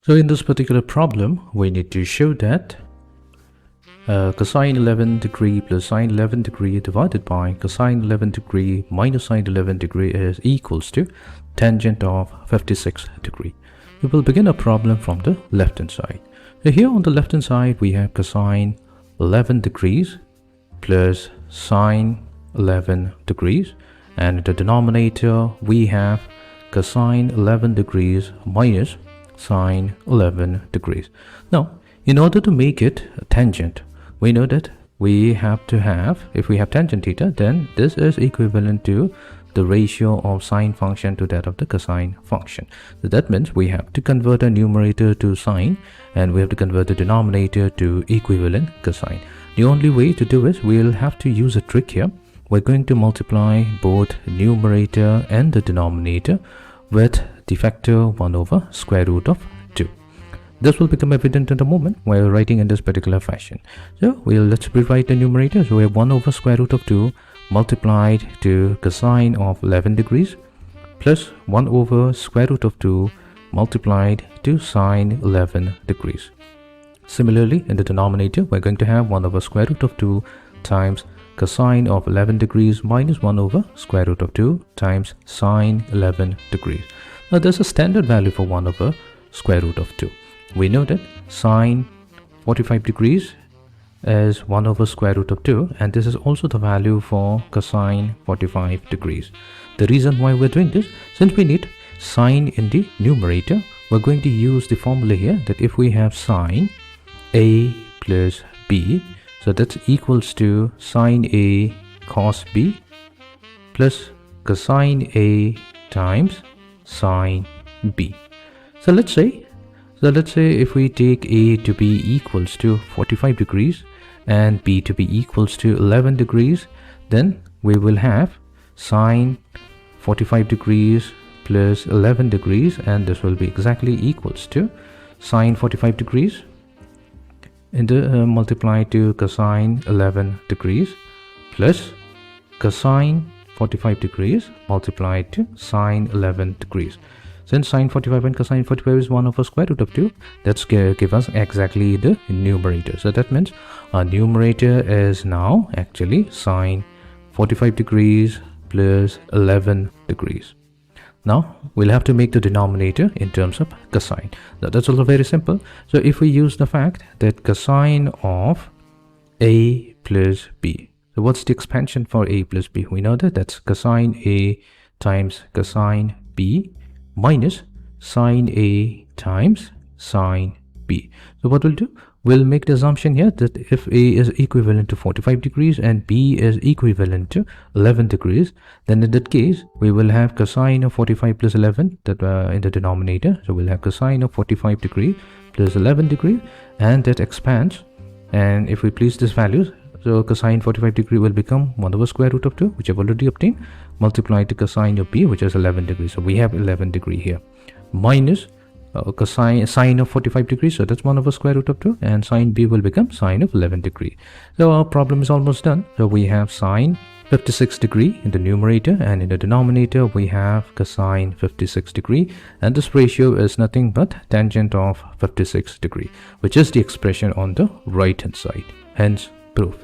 So in this particular problem, we need to show that cosine 11 degree plus sine 11 degree divided by cosine 11 degree minus sine 11 degree is equals to tangent of 56 degree. We will begin a problem from the left hand side. So here on the left hand side, we have cosine 11 degrees plus sine 11 degrees, and in the denominator we have cosine 11 degrees minus sine 11 degrees. Now, in order to make it a tangent, we know that we have to have, if we have tangent theta, then this is equivalent to the ratio of sine function to that of the cosine function. So that means we have to convert a numerator to sine, and we have to convert the denominator to equivalent cosine. The only way to do is we'll have to use a trick here. We're going to multiply both numerator and the denominator with the factor 1 over square root of 2. This will become evident in a moment while writing in this particular fashion. So let's rewrite the numerator. So we have 1 over square root of 2 multiplied to cosine of 11 degrees plus 1 over square root of 2 multiplied to sine 11 degrees. Similarly, in the denominator, we're going to have 1 over square root of 2 times cosine of 11 degrees minus 1 over square root of 2 times sine 11 degrees. Now, there's a standard value for 1 over square root of 2. We know that sine 45 degrees is 1 over square root of 2, and this is also the value for cosine 45 degrees. The reason why we're doing this, since we need sine in the numerator, we're going to use the formula here that if we have sine A plus B, so that's equals to sine A cos B plus cosine A times sine B. So let's say if we take A to be equals to 45 degrees and B to be equals to 11 degrees, then we will have sine 45 degrees plus 11 degrees, and this will be exactly equals to sine 45 degrees multiplied to cosine 11 degrees plus cosine 45 degrees multiplied to sine 11 degrees. Since sine 45 and cosine 45 is 1 over square root of 2, that's give us exactly the numerator. So that means our numerator is now actually sine 45 degrees plus 11 degrees. Now, we'll have to make the denominator in terms of cosine. Now, that's also very simple. So if we use the fact that cosine of A plus B. So what's the expansion for A plus B? We know that that's cosine A times cosine B minus sine A times sine B. So what we'll do, we'll make the assumption here that if A is equivalent to 45 degrees and B is equivalent to 11 degrees, then in that case, we will have cosine of 45 plus 11 that in the denominator. So we'll have cosine of 45 degree plus 11 degree, and that expands. And if we place this value, so cosine 45 degree will become 1 over square root of 2, which I've already obtained, multiplied to cosine of B, which is 11 degrees. So we have 11 degree here, minus sine of 45 degrees, so that's 1 over square root of 2, and sine B will become sine of 11 degree. So our problem is almost done. So we have sine 56 degree in the numerator, and in the denominator we have cosine 56 degree, and this ratio is nothing but tangent of 56 degree, which is the expression on the right hand side. Hence, proof.